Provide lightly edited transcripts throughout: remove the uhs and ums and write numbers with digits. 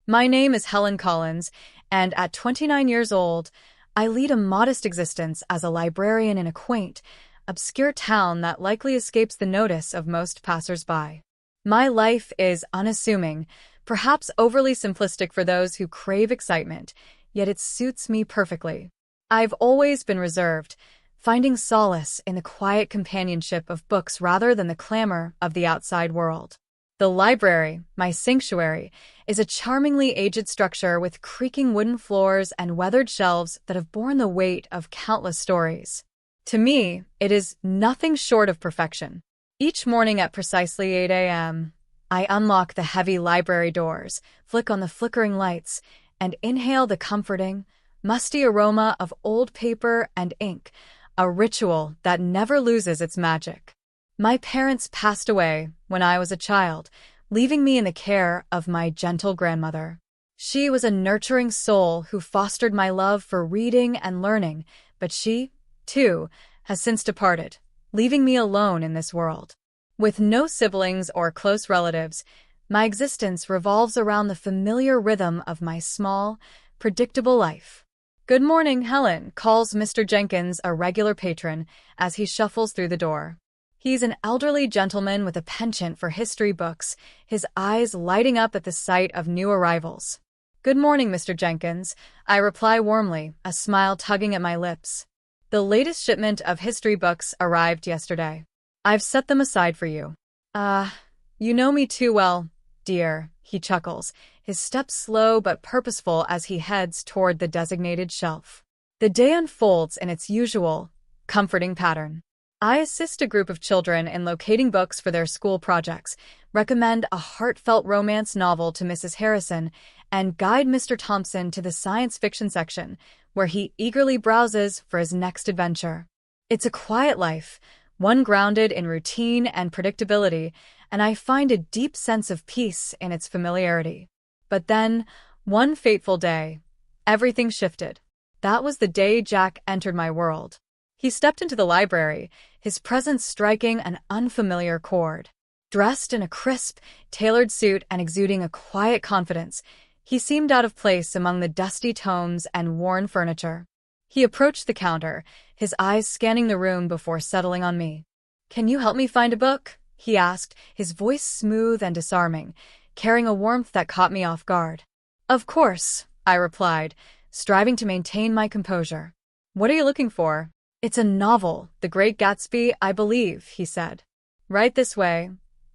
My name is Helen Collins, and at 29 years old, I lead a modest existence as a librarian in a quaint, obscure town that likely escapes the notice of most passers-by. My life is unassuming, perhaps overly simplistic for those who crave excitement, yet it suits me perfectly. I've always been reserved, finding solace in the quiet companionship of books rather than the clamor of the outside world. The library, my sanctuary, is a charmingly aged structure with creaking wooden floors and weathered shelves that have borne the weight of countless stories. To me, it is nothing short of perfection. Each morning at precisely 8 a.m., I unlock the heavy library doors, flick on the flickering lights, and inhale the comforting, musty aroma of old paper and ink, a ritual that never loses its magic. My parents passed away when I was a child, leaving me in the care of my gentle grandmother. She was a nurturing soul who fostered my love for reading and learning, but she, too, has since departed, leaving me alone in this world. With no siblings or close relatives, my existence revolves around the familiar rhythm of my small, predictable life. "Good morning, Helen," calls Mr. Jenkins, a regular patron, as he shuffles through the door. He's an elderly gentleman with a penchant for history books, his eyes lighting up at the sight of new arrivals. "Good morning, Mr. Jenkins," I reply warmly, a smile tugging at my lips. "The latest shipment of history books arrived yesterday. I've set them aside for you." You know me too well, dear," he chuckles, his steps slow but purposeful as he heads toward the designated shelf. The day unfolds in its usual, comforting pattern. I assist a group of children in locating books for their school projects, recommend a heartfelt romance novel to Mrs. Harrison, and guide Mr. Thompson to the science fiction section, where he eagerly browses for his next adventure. It's a quiet life, one grounded in routine and predictability, and I find a deep sense of peace in its familiarity. But then, one fateful day, everything shifted. That was the day Jack entered my world. He stepped into the library, his presence striking an unfamiliar chord. Dressed in a crisp, tailored suit and exuding a quiet confidence, he seemed out of place among the dusty tomes and worn furniture. He approached the counter, his eyes scanning the room before settling on me. "Can you help me find a book?" he asked, his voice smooth and disarming, carrying a warmth that caught me off guard. "Of course," I replied, striving to maintain my composure. "What are you looking for?" "It's a novel, The Great Gatsby, I believe," he said. "Right this way,"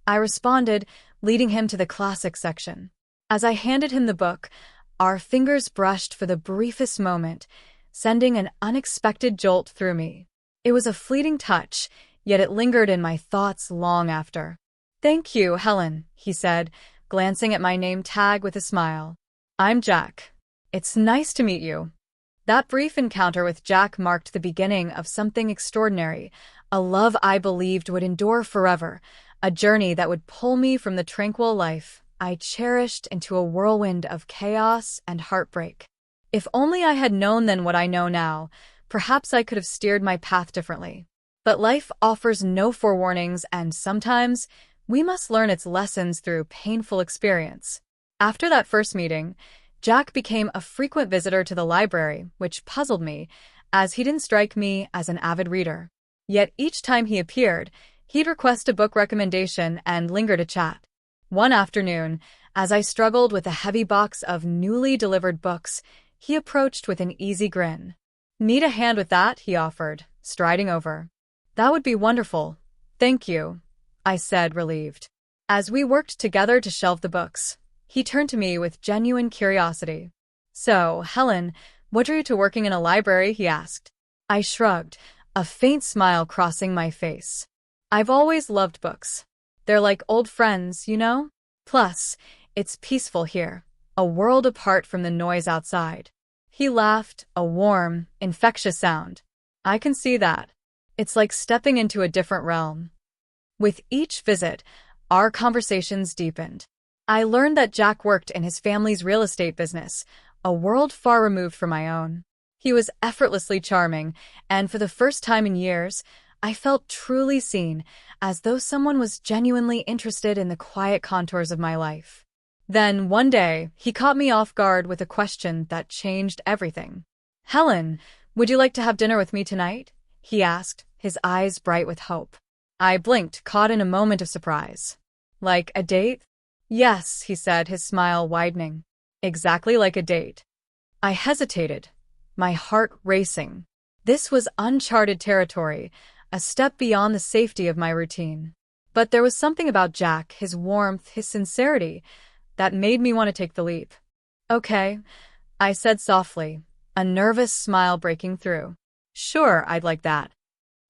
I responded, leading him to the classics section. As I handed him the book, our fingers brushed for the briefest moment, sending an unexpected jolt through me. It was a fleeting touch, yet it lingered in my thoughts long after. "Thank you, Helen," he said, glancing at my name tag with a smile. "I'm Jack. It's nice to meet you." That brief encounter with Jack marked the beginning of something extraordinary, a love I believed would endure forever, a journey that would pull me from the tranquil life I cherished into a whirlwind of chaos and heartbreak. If only I had known then what I know now, perhaps I could have steered my path differently. But life offers no forewarnings, and sometimes we must learn its lessons through painful experience. After that first meeting, Jack became a frequent visitor to the library, which puzzled me, as he didn't strike me as an avid reader. Yet each time he appeared, he'd request a book recommendation and linger to chat. One afternoon, as I struggled with a heavy box of newly delivered books, he approached with an easy grin. "Need a hand with that?" he offered, striding over. "That would be wonderful. Thank you," I said, relieved. As we worked together to shelve the books, he turned to me with genuine curiosity. "So, Helen, what drew you to working in a library?" he asked. I shrugged, a faint smile crossing my face. "I've always loved books. They're like old friends, you know? Plus, it's peaceful here, a world apart from the noise outside." He laughed, a warm, infectious sound. "I can see that. It's like stepping into a different realm." With each visit, our conversations deepened. I learned that Jack worked in his family's real estate business, a world far removed from my own. He was effortlessly charming, and for the first time in years, I felt truly seen, as though someone was genuinely interested in the quiet contours of my life. Then, one day, he caught me off guard with a question that changed everything. "Helen, would you like to have dinner with me tonight?" he asked, his eyes bright with hope. I blinked, caught in a moment of surprise. "Like a date?" "Yes," he said, his smile widening. "Exactly like a date." I hesitated, my heart racing. This was uncharted territory, a step beyond the safety of my routine. But there was something about Jack, his warmth, his sincerity, that made me want to take the leap. "Okay," I said softly, a nervous smile breaking through. "Sure, I'd like that."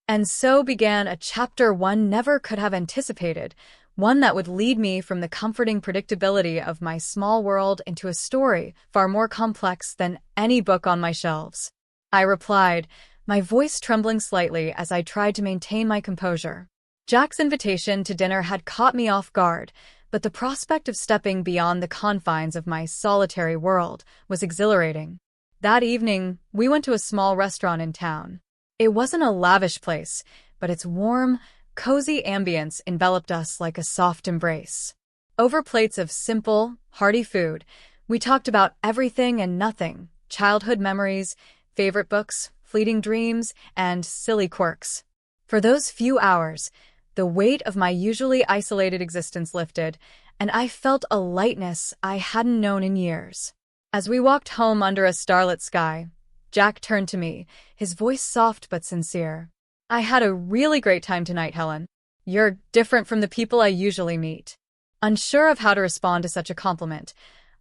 And so began a chapter one never could have anticipated, one that would lead me from the comforting predictability of my small world into a story far more complex than any book on my shelves. I replied, my voice trembling slightly as I tried to maintain my composure. Jack's invitation to dinner had caught me off guard, but the prospect of stepping beyond the confines of my solitary world was exhilarating. That evening, we went to a small restaurant in town. It wasn't a lavish place, but its warm, cozy ambience enveloped us like a soft embrace. Over plates of simple, hearty food, we talked about everything and nothing: childhood memories, favorite books, fleeting dreams, and silly quirks. For those few hours, the weight of my usually isolated existence lifted, and I felt a lightness I hadn't known in years. As we walked home under a starlit sky, Jack turned to me, his voice soft but sincere. "I had a really great time tonight, Helen. You're different from the people I usually meet." Unsure of how to respond to such a compliment,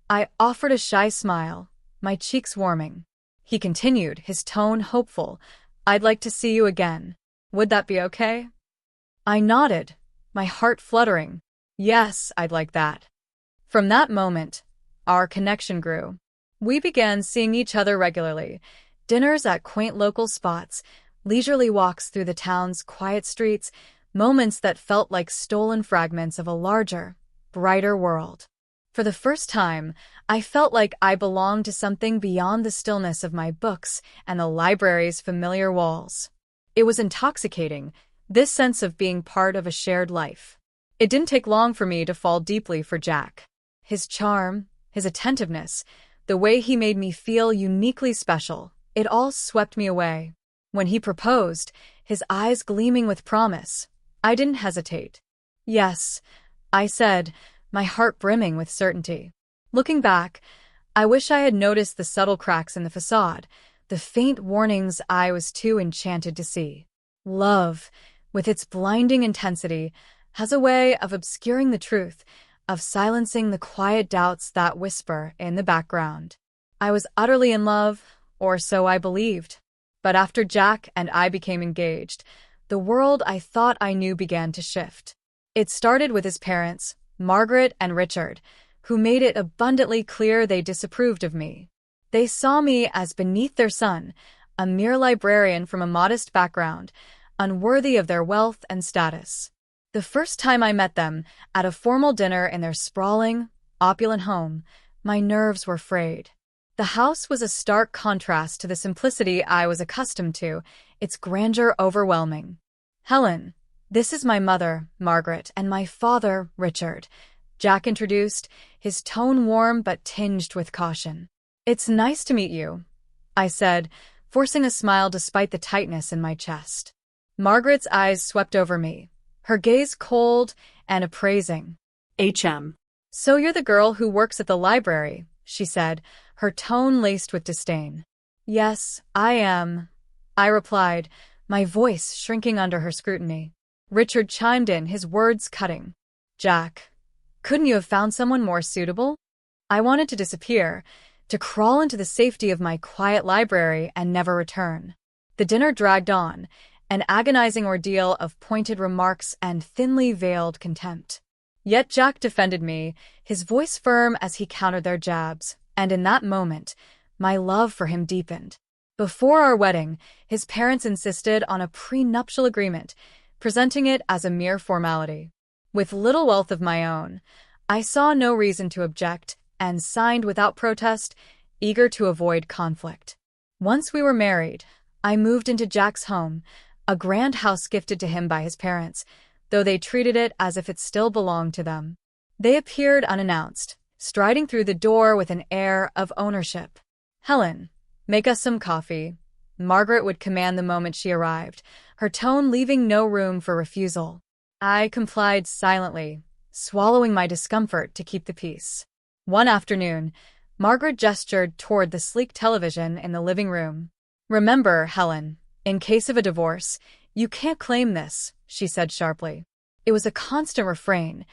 I offered a shy smile, my cheeks warming. He continued, his tone hopeful. "I'd like to see you again. Would that be okay?" I nodded, my heart fluttering. Yes, I'd like that. From that moment, our connection grew. We began seeing each other regularly, dinners at quaint local spots, leisurely walks through the town's quiet streets, moments that felt like stolen fragments of a larger, brighter world. For the first time, I felt like I belonged to something beyond the stillness of my books and the library's familiar walls. It was intoxicating, this sense of being part of a shared life. It didn't take long for me to fall deeply for Jack. His charm, his attentiveness, the way he made me feel uniquely special, it all swept me away. When he proposed, his eyes gleaming with promise, I didn't hesitate. "Yes," I said, my heart brimming with certainty. Looking back, I wish I had noticed the subtle cracks in the facade, the faint warnings I was too enchanted to see. Love, with its blinding intensity, has a way of obscuring the truth, of silencing the quiet doubts that whisper in the background. I was utterly in love, or so I believed. But after Jack and I became engaged, the world I thought I knew began to shift. It started with his parents, Margaret and Richard, who made it abundantly clear they disapproved of me. They saw me as beneath their son, a mere librarian from a modest background, unworthy of their wealth and status. The first time I met them, at a formal dinner in their sprawling, opulent home, my nerves were frayed. The house was a stark contrast to the simplicity I was accustomed to, its grandeur overwhelming. "Helen, this is my mother, Margaret, and my father, Richard," Jack introduced, his tone warm but tinged with caution. "It's nice to meet you," I said, forcing a smile despite the tightness in my chest. Margaret's eyes swept over me, her gaze cold and appraising. "HM. "So you're the girl who works at the library," she said, her tone laced with disdain. "Yes, I am," I replied, my voice shrinking under her scrutiny. Richard chimed in, his words cutting. "Jack, couldn't you have found someone more suitable?" I wanted to disappear, to crawl into the safety of my quiet library and never return. The dinner dragged on, an agonizing ordeal of pointed remarks and thinly veiled contempt. Yet Jack defended me, his voice firm as he countered their jabs, and in that moment, my love for him deepened. Before our wedding, his parents insisted on a prenuptial agreement, presenting it as a mere formality. With little wealth of my own, I saw no reason to object and signed without protest, eager to avoid conflict. Once we were married, I moved into Jack's home, a grand house gifted to him by his parents, though they treated it as if it still belonged to them. They appeared unannounced, striding through the door with an air of ownership. "Helen, make us some coffee," Margaret would command the moment she arrived, her tone leaving no room for refusal. I complied silently, swallowing my discomfort to keep the peace. One afternoon, Margaret gestured toward the sleek television in the living room. "Remember, Helen, in case of a divorce, you can't claim this," she said sharply. It was a constant refrain,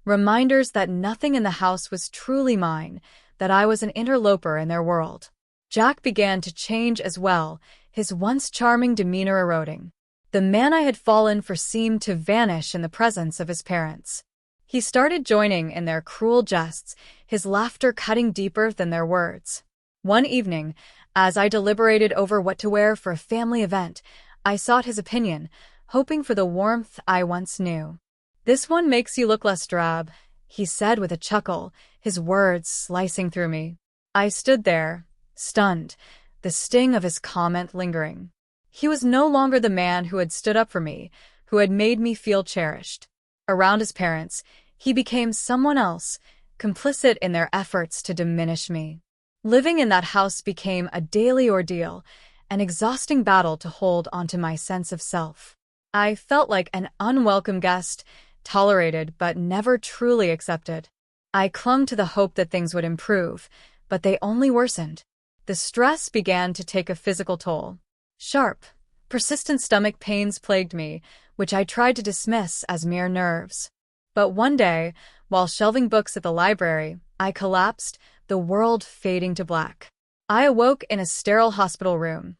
reminders that nothing in the house was truly mine, that I was an interloper in their world. Jack began to change as well, his once charming demeanor eroding. The man I had fallen for seemed to vanish in the presence of his parents. He started joining in their cruel jests, his laughter cutting deeper than their words. One evening, as I deliberated over what to wear for a family event, I sought his opinion, hoping for the warmth I once knew. "This one makes you look less drab," he said with a chuckle, his words slicing through me. I stood there, stunned, the sting of his comment lingering. He was no longer the man who had stood up for me, who had made me feel cherished. Around his parents, he became someone else, complicit in their efforts to diminish me. Living in that house became a daily ordeal, an exhausting battle to hold onto my sense of self. I felt like an unwelcome guest, tolerated but never truly accepted. I clung to the hope that things would improve, but they only worsened. The stress began to take a physical toll. Sharp, persistent stomach pains plagued me, which I tried to dismiss as mere nerves. But one day, while shelving books at the library, I collapsed, the world fading to black. I awoke in a sterile hospital room,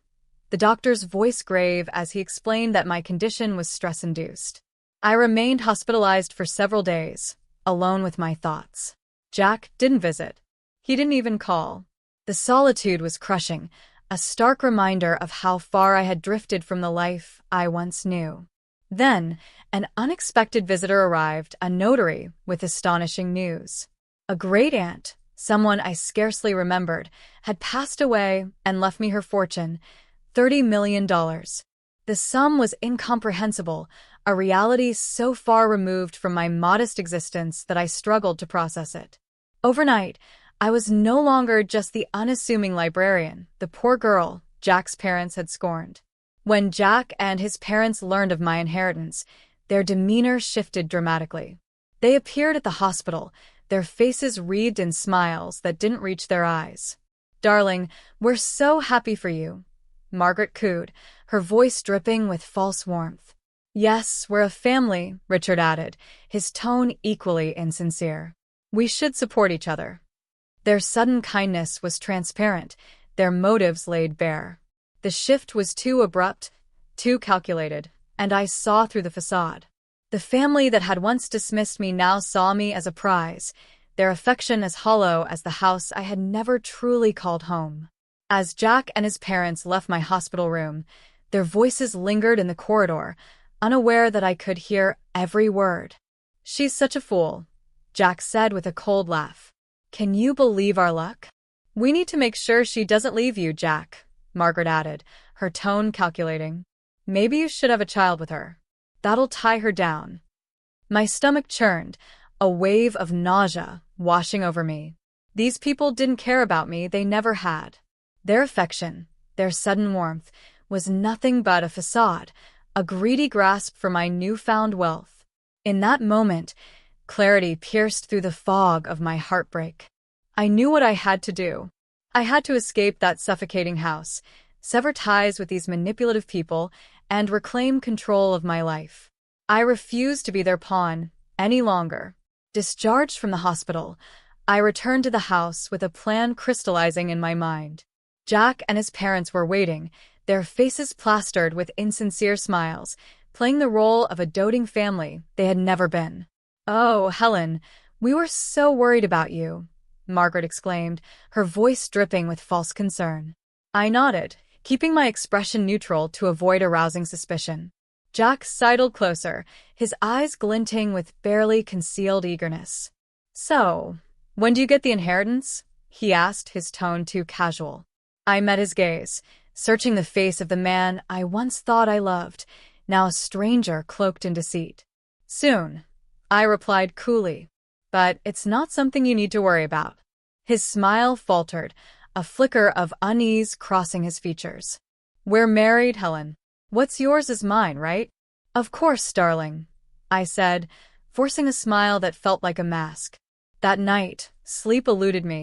the doctor's voice grave as he explained that my condition was stress-induced. I remained hospitalized for several days, alone with my thoughts. Jack didn't visit. He didn't even call. The solitude was crushing, a stark reminder of how far I had drifted from the life I once knew. Then, an unexpected visitor arrived, a notary, with astonishing news. A great-aunt, someone I scarcely remembered, had passed away and left me her fortune, $30 million. The sum was incomprehensible, a reality so far removed from my modest existence that I struggled to process it. Overnight, I was no longer just the unassuming librarian, the poor girl Jack's parents had scorned. When Jack and his parents learned of my inheritance, their demeanor shifted dramatically. They appeared at the hospital, their faces wreathed in smiles that didn't reach their eyes. "Darling, we're so happy for you," Margaret cooed, her voice dripping with false warmth. "Yes, we're a family," Richard added, his tone equally insincere. "We should support each other." Their sudden kindness was transparent, their motives laid bare. The shift was too abrupt, too calculated, and I saw through the facade. The family that had once dismissed me now saw me as a prize, their affection as hollow as the house I had never truly called home. As Jack and his parents left my hospital room, their voices lingered in the corridor, unaware that I could hear every word. "She's such a fool," Jack said with a cold laugh. "Can you believe our luck?" "We need to make sure she doesn't leave you, Jack," Margaret added, her tone calculating. "Maybe you should have a child with her. That'll tie her down." My stomach churned, a wave of nausea washing over me. These people didn't care about me, they never had. Their affection, their sudden warmth, was nothing but a facade, a greedy grasp for my newfound wealth. In that moment, clarity pierced through the fog of my heartbreak. I knew what I had to do. I had to escape that suffocating house, sever ties with these manipulative people, and reclaim control of my life. I refused to be their pawn any longer. Discharged from the hospital, I returned to the house with a plan crystallizing in my mind. Jack and his parents were waiting, their faces plastered with insincere smiles, playing the role of a doting family they had never been. "Oh, Helen, we were so worried about you," Margaret exclaimed, her voice dripping with false concern. I nodded, keeping my expression neutral to avoid arousing suspicion. Jack sidled closer, his eyes glinting with barely concealed eagerness. "So, when do you get the inheritance?" he asked, his tone too casual. I met his gaze, searching the face of the man I once thought I loved, now a stranger cloaked in deceit. "Soon," I replied coolly. but it's not something you need to worry about." His smile faltered, a flicker of unease crossing his features. "We're married, Helen. What's yours is mine, right?" "Of course, darling," I said, forcing a smile that felt like a mask. That night, sleep eluded me.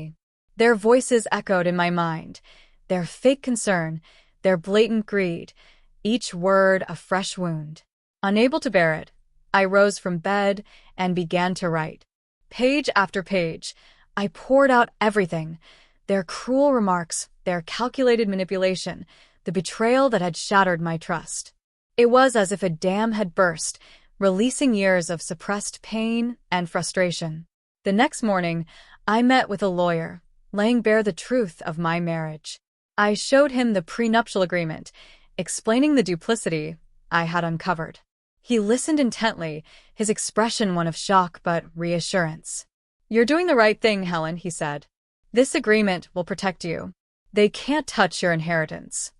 Their voices echoed in my mind, their fake concern, their blatant greed, each word a fresh wound. Unable to bear it, I rose from bed and began to write. Page after page, I poured out everything, their cruel remarks, their calculated manipulation, the betrayal that had shattered my trust. It was as if a dam had burst, releasing years of suppressed pain and frustration. The next morning, I met with a lawyer, laying bare the truth of my marriage. I showed him the prenuptial agreement, explaining the duplicity I had uncovered. He listened intently, his expression one of shock but reassurance. "You're doing the right thing, Helen," he said. "This agreement will protect you. They can't touch your inheritance."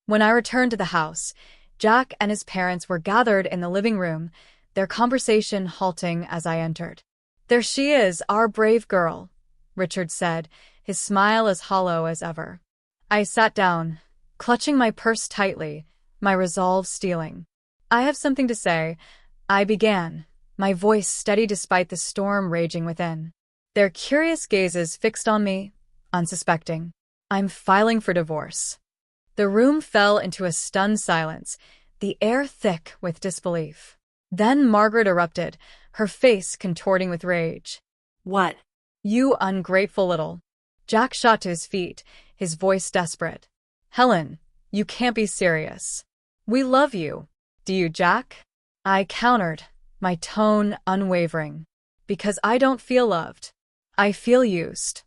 When I returned to the house, Jack and his parents were gathered in the living room, their conversation halting as I entered. "There she is, our brave girl," Richard said, his smile as hollow as ever. I sat down, clutching my purse tightly, my resolve steeling. "I have something to say," I began, my voice steady despite the storm raging within. Their curious gazes fixed on me, unsuspecting. "I'm filing for divorce." The room fell into a stunned silence, the air thick with disbelief. Then Margaret erupted, her face contorting with rage. "What?" "You ungrateful little—" Jack shot to his feet, his voice desperate. "Helen, you can't be serious. We love you. Do you, Jack?" I countered, my tone unwavering. "Because I don't feel loved. I feel used."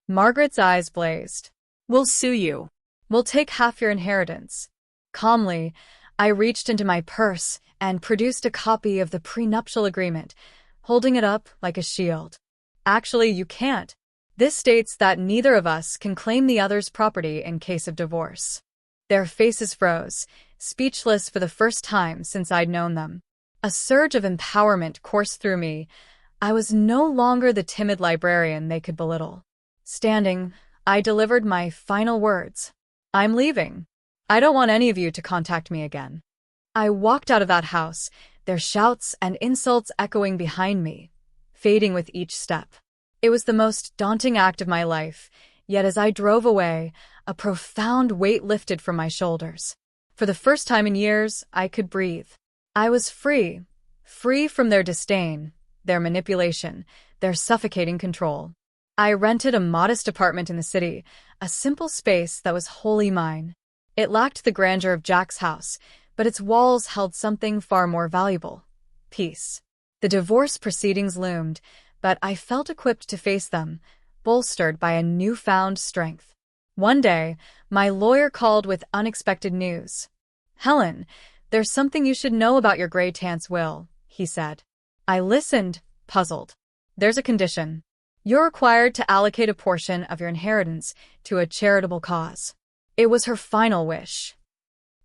Margaret's eyes blazed. "We'll sue you." "We'll take half your inheritance." Calmly, I reached into my purse and produced a copy of the prenuptial agreement, holding it up like a shield. "Actually, you can't. This states that neither of us can claim the other's property in case of divorce." Their faces froze, speechless for the first time since I'd known them. A surge of empowerment coursed through me. I was no longer the timid librarian they could belittle. Standing, I delivered my final words. "I'm leaving. I don't want any of you to contact me again." I walked out of that house, their shouts and insults echoing behind me, fading with each step. It was the most daunting act of my life, yet as I drove away, a profound weight lifted from my shoulders. For the first time in years, I could breathe. I was free, free from their disdain, their manipulation, their suffocating control. I rented a modest apartment in the city, a simple space that was wholly mine. It lacked the grandeur of Jack's house, but its walls held something far more valuable: peace. The divorce proceedings loomed, but I felt equipped to face them, bolstered by a newfound strength. One day, my lawyer called with unexpected news. "Helen, there's something you should know about your Grey Tant's will," he said. I listened, puzzled. "There's a condition. You're required to allocate a portion of your inheritance to a charitable cause." It was her final wish.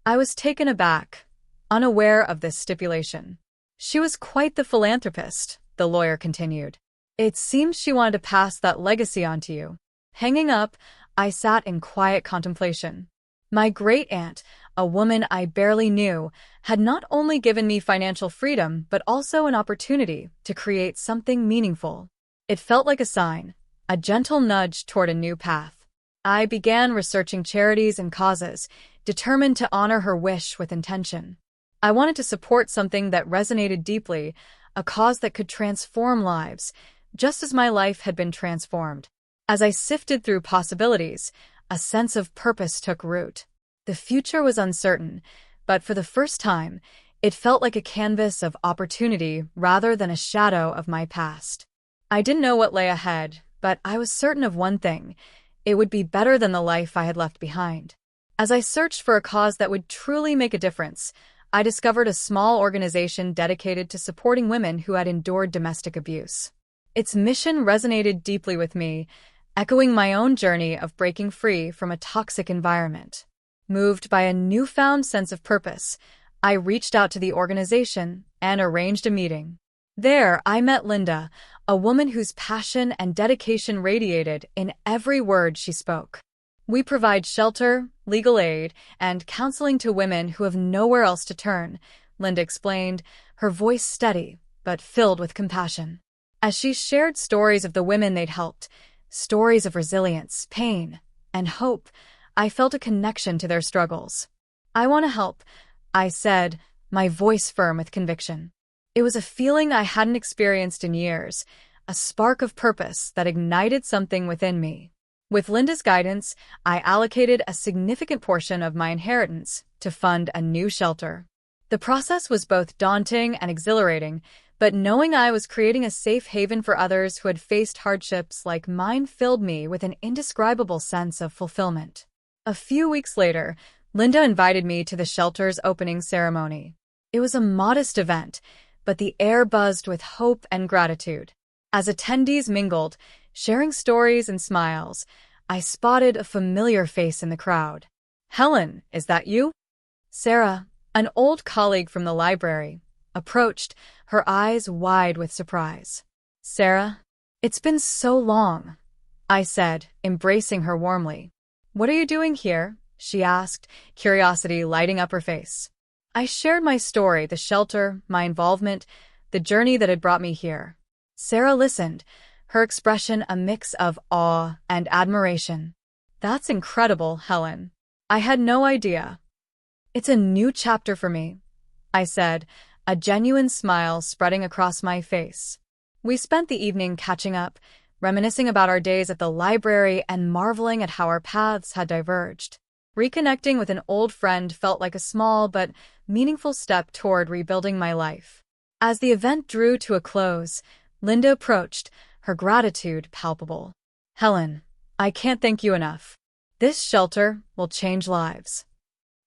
I was taken aback, unaware of this stipulation. "She was quite the philanthropist," the lawyer continued. "It seems she wanted to pass that legacy on to you." Hanging up, I sat in quiet contemplation. My great-aunt, a woman I barely knew, had not only given me financial freedom but also an opportunity to create something meaningful. It felt like a sign, a gentle nudge toward a new path. I began researching charities and causes, determined to honor her wish with intention. I wanted to support something that resonated deeply, a cause that could transform lives, just as my life had been transformed. As I sifted through possibilities, a sense of purpose took root. The future was uncertain, but for the first time, it felt like a canvas of opportunity rather than a shadow of my past. I didn't know what lay ahead, but I was certain of one thing: it would be better than the life I had left behind. As I searched for a cause that would truly make a difference, I discovered a small organization dedicated to supporting women who had endured domestic abuse. Its mission resonated deeply with me, echoing my own journey of breaking free from a toxic environment. Moved by a newfound sense of purpose, I reached out to the organization and arranged a meeting. There, I met Linda, a woman whose passion and dedication radiated in every word she spoke. We provide shelter, legal aid, and counseling to women who have nowhere else to turn, Linda explained, her voice steady but filled with compassion. As she shared stories of the women they'd helped, stories of resilience, pain, and hope, I felt a connection to their struggles. "I want to help," I said, my voice firm with conviction. It was a feeling I hadn't experienced in years, a spark of purpose that ignited something within me. With Linda's guidance, I allocated a significant portion of my inheritance to fund a new shelter. The process was both daunting and exhilarating, but knowing I was creating a safe haven for others who had faced hardships like mine filled me with an indescribable sense of fulfillment. A few weeks later, Linda invited me to the shelter's opening ceremony. It was a modest event, but the air buzzed with hope and gratitude. As attendees mingled, sharing stories and smiles, I spotted a familiar face in the crowd. "Helen, is that you?" Sarah, an old colleague from the library, approached, her eyes wide with surprise. "Sarah, it's been so long," I said, embracing her warmly. "What are you doing here?" she asked, curiosity lighting up her face. I shared my story, the shelter, my involvement, the journey that had brought me here. Sarah listened, her expression a mix of awe and admiration. "That's incredible, Helen. I had no idea." "It's a new chapter for me," I said, a genuine smile spreading across my face. We spent the evening catching up, reminiscing about our days at the library and marveling at how our paths had diverged. Reconnecting with an old friend felt like a small but meaningful step toward rebuilding my life. As the event drew to a close, Linda approached, her gratitude palpable. "Helen, I can't thank you enough. This shelter will change lives."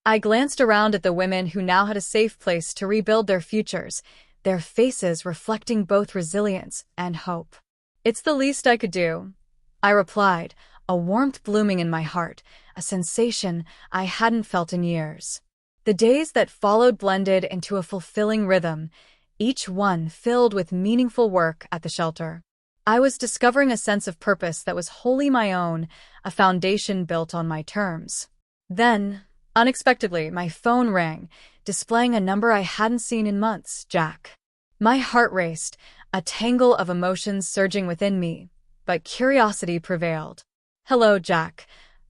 I glanced around at the women who now had a safe place to rebuild their futures, their faces reflecting both resilience and hope. "It's the least I could do," I replied, a warmth blooming in my heart, a sensation I hadn't felt in years. The days that followed blended into a fulfilling rhythm, each one filled with meaningful work at the shelter. I was discovering a sense of purpose that was wholly my own, a foundation built on my terms. Then, unexpectedly, my phone rang, displaying a number I hadn't seen in months, Jack. My heart raced, a tangle of emotions surging within me, but curiosity prevailed. "Hello, Jack,"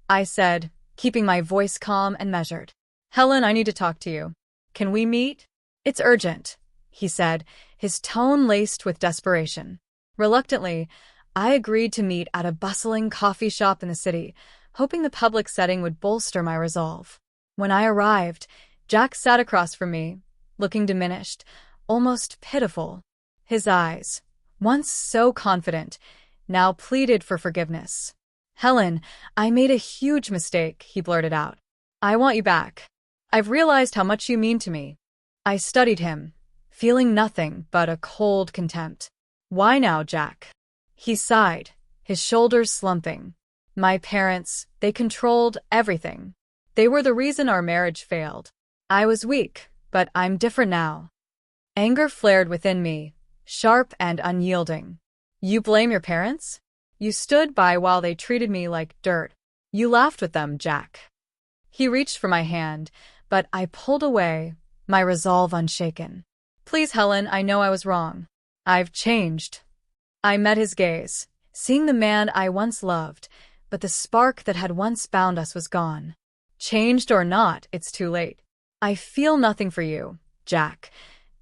I said, keeping my voice calm and measured. "Helen, I need to talk to you. Can we meet?" "It's urgent," he said, his tone laced with desperation. Reluctantly, I agreed to meet at a bustling coffee shop in the city, hoping the public setting would bolster my resolve. When I arrived, Jack sat across from me, looking diminished, almost pitiful. His eyes, once so confident, now pleaded for forgiveness. "Helen, I made a huge mistake," he blurted out. "I want you back. I've realized how much you mean to me." I studied him, feeling nothing but a cold contempt. "Why now, Jack?" He sighed, his shoulders slumping. "My parents, they controlled everything. They were the reason our marriage failed. I was weak, but I'm different now." Anger flared within me, sharp and unyielding. "You blame your parents? You stood by while they treated me like dirt. You laughed with them, Jack." He reached for my hand, but I pulled away, my resolve unshaken. "Please, Helen, I know I was wrong. I've changed." I met his gaze, seeing the man I once loved, but the spark that had once bound us was gone. "Changed or not, it's too late. I feel nothing for you, Jack.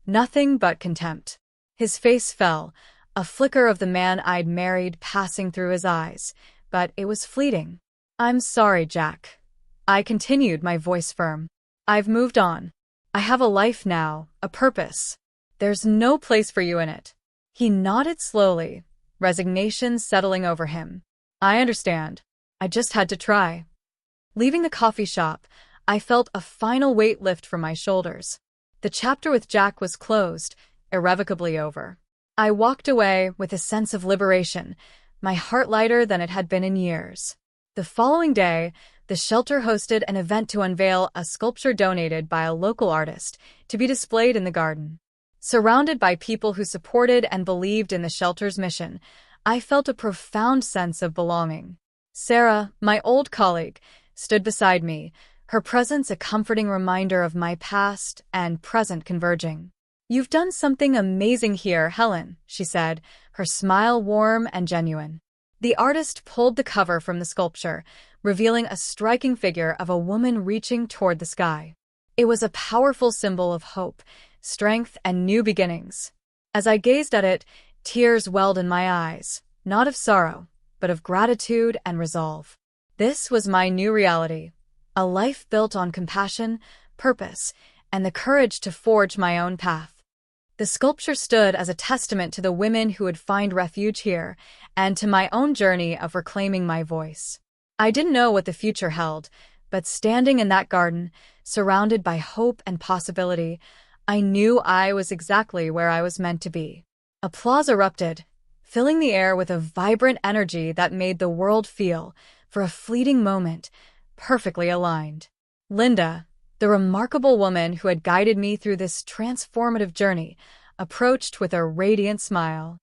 Nothing but contempt." His face fell, a flicker of the man I'd married passing through his eyes, but it was fleeting. "I'm sorry, Jack." I continued, my voice firm. "I've moved on. I have a life now, a purpose. There's no place for you in it." He nodded slowly, resignation settling over him. "I understand. I just had to try." Leaving the coffee shop, I felt a final weight lift from my shoulders. The chapter with Jack was closed, irrevocably over. I walked away with a sense of liberation, my heart lighter than it had been in years. The following day, the shelter hosted an event to unveil a sculpture donated by a local artist to be displayed in the garden. Surrounded by people who supported and believed in the shelter's mission, I felt a profound sense of belonging. Sarah, my old colleague, stood beside me, her presence a comforting reminder of my past and present converging. "You've done something amazing here, Helen," she said, her smile warm and genuine. The artist pulled the cover from the sculpture, revealing a striking figure of a woman reaching toward the sky. It was a powerful symbol of hope, strength, and new beginnings. As I gazed at it, tears welled in my eyes, not of sorrow, but of gratitude and resolve. This was my new reality, a life built on compassion, purpose, and the courage to forge my own path. The sculpture stood as a testament to the women who would find refuge here, and to my own journey of reclaiming my voice. I didn't know what the future held, but standing in that garden, surrounded by hope and possibility, I knew I was exactly where I was meant to be. Applause erupted, filling the air with a vibrant energy that made the world feel, for a fleeting moment, perfectly aligned. Linda, the remarkable woman who had guided me through this transformative journey, approached with a radiant smile.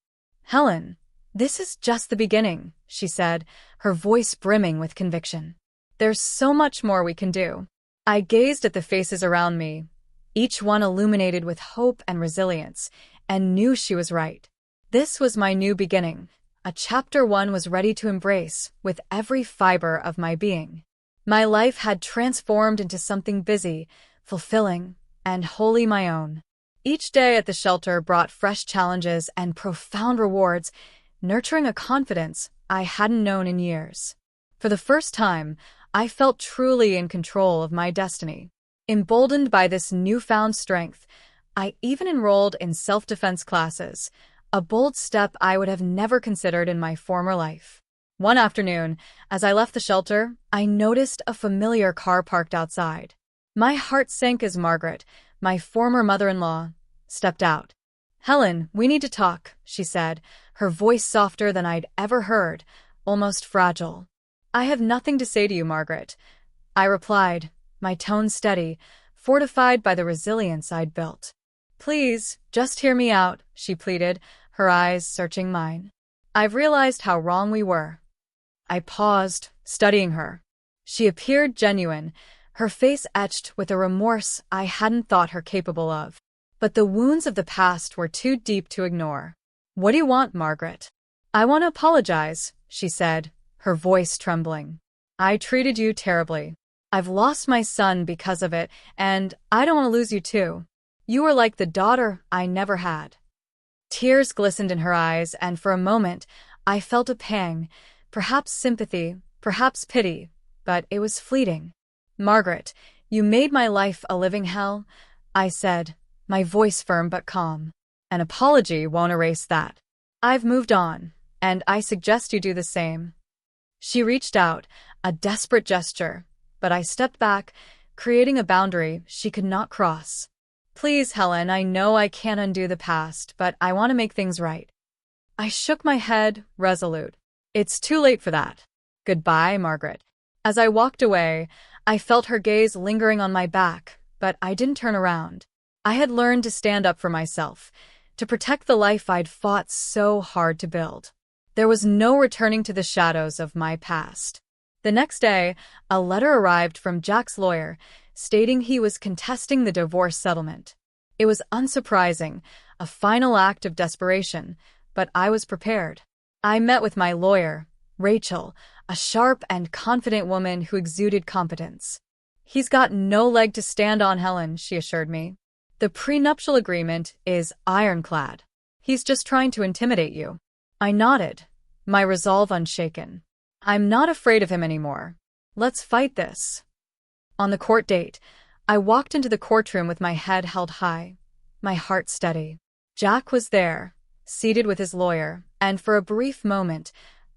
"Helen, this is just the beginning," she said, her voice brimming with conviction. "There's so much more we can do." I gazed at the faces around me, each one illuminated with hope and resilience, and knew she was right. This was my new beginning, a chapter one was ready to embrace with every fiber of my being. My life had transformed into something busy, fulfilling, and wholly my own. Each day at the shelter brought fresh challenges and profound rewards, nurturing a confidence I hadn't known in years. For the first time, I felt truly in control of my destiny. Emboldened by this newfound strength, I even enrolled in self-defense classes, a bold step I would have never considered in my former life. One afternoon, as I left the shelter, I noticed a familiar car parked outside. My heart sank as Margaret, my former mother-in-law, stepped out. "Helen, we need to talk," she said, her voice softer than I'd ever heard, almost fragile. "I have nothing to say to you, Margaret," I replied, my tone steady, fortified by the resilience I'd built. "Please, just hear me out," she pleaded, her eyes searching mine. "I've realized how wrong we were." I paused, studying her. She appeared genuine, her face etched with a remorse I hadn't thought her capable of. But the wounds of the past were too deep to ignore. "What do you want, Margaret?" "I want to apologize," she said, her voice trembling. "I treated you terribly. I've lost my son because of it, and I don't want to lose you too. You were like the daughter I never had." Tears glistened in her eyes, and for a moment, I felt a pang, perhaps sympathy, perhaps pity, but it was fleeting. "Margaret, you made my life a living hell," I said, my voice firm but calm. "An apology won't erase that. I've moved on, and I suggest you do the same." She reached out, a desperate gesture, but I stepped back, creating a boundary she could not cross. "Please, Helen, I know I can't undo the past, but I want to make things right." I shook my head, resolute. "It's too late for that. Goodbye, Margaret." As I walked away, I felt her gaze lingering on my back, but I didn't turn around. I had learned to stand up for myself, to protect the life I'd fought so hard to build. There was no returning to the shadows of my past. The next day, a letter arrived from Jack's lawyer, stating he was contesting the divorce settlement. It was unsurprising, a final act of desperation, but I was prepared. I met with my lawyer, Rachel, a sharp and confident woman who exuded competence. "He's got no leg to stand on, Helen," she assured me. "The prenuptial agreement is ironclad. He's just trying to intimidate you." I nodded, my resolve unshaken. "I'm not afraid of him anymore. Let's fight this." On the court date, I walked into the courtroom with my head held high, my heart steady. Jack was there, seated with his lawyer, and for a brief moment,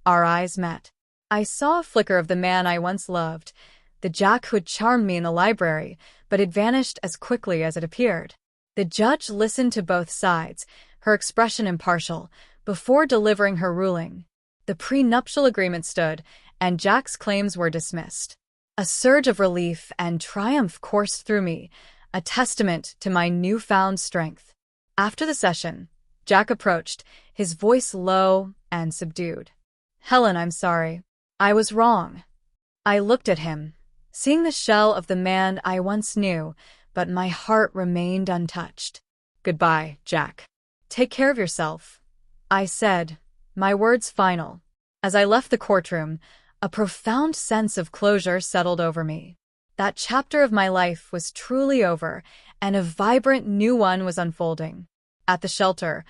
our eyes met. I saw a flicker of the man I once loved, the Jack who had charmed me in the library, but had vanished as quickly as it appeared. The judge listened to both sides, her expression impartial, before delivering her ruling. The prenuptial agreement stood, and Jack's claims were dismissed. A surge of relief and triumph coursed through me, a testament to my newfound strength. After the session, Jack approached, his voice low and subdued. Helen, I'm sorry. I was wrong. I looked at him, seeing the shell of the man I once knew, but my heart remained untouched. Goodbye, Jack. Take care of yourself, I said, my words final. As I left the courtroom, a profound sense of closure settled over me. That chapter of my life was truly over, and a vibrant new one was unfolding. At the shelter,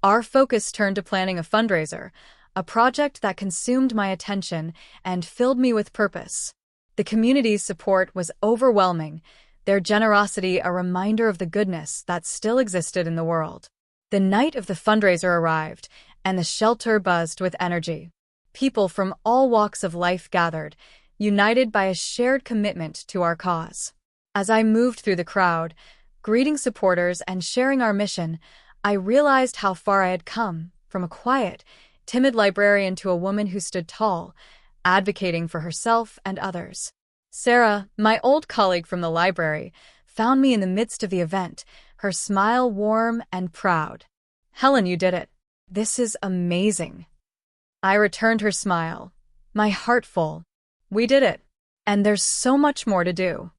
our focus turned to planning a fundraiser, a project that consumed my attention and filled me with purpose. The community's support was overwhelming, their generosity a reminder of the goodness that still existed in the world. The night of the fundraiser arrived, and the shelter buzzed with energy. People from all walks of life gathered, united by a shared commitment to our cause. As I moved through the crowd, greeting supporters and sharing our mission, I realized how far I had come, from a quiet, timid librarian to a woman who stood tall, advocating for herself and others. Sarah, my old colleague from the library, found me in the midst of the event, her smile warm and proud. Helen, you did it. This is amazing. I returned her smile, my heart full. We did it, and there's so much more to do.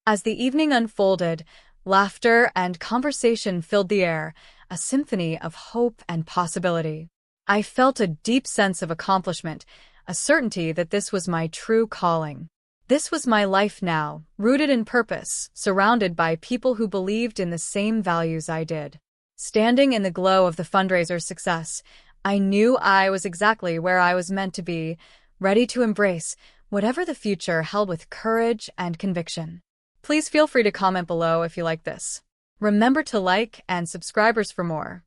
As the evening unfolded, laughter and conversation filled the air, a symphony of hope and possibility. I felt a deep sense of accomplishment, a certainty that this was my true calling. This was my life now, rooted in purpose, surrounded by people who believed in the same values I did. Standing in the glow of the fundraiser's success, I knew I was exactly where I was meant to be, ready to embrace whatever the future held with courage and conviction. Please feel free to comment below if you like this. Remember to like and subscribe for more.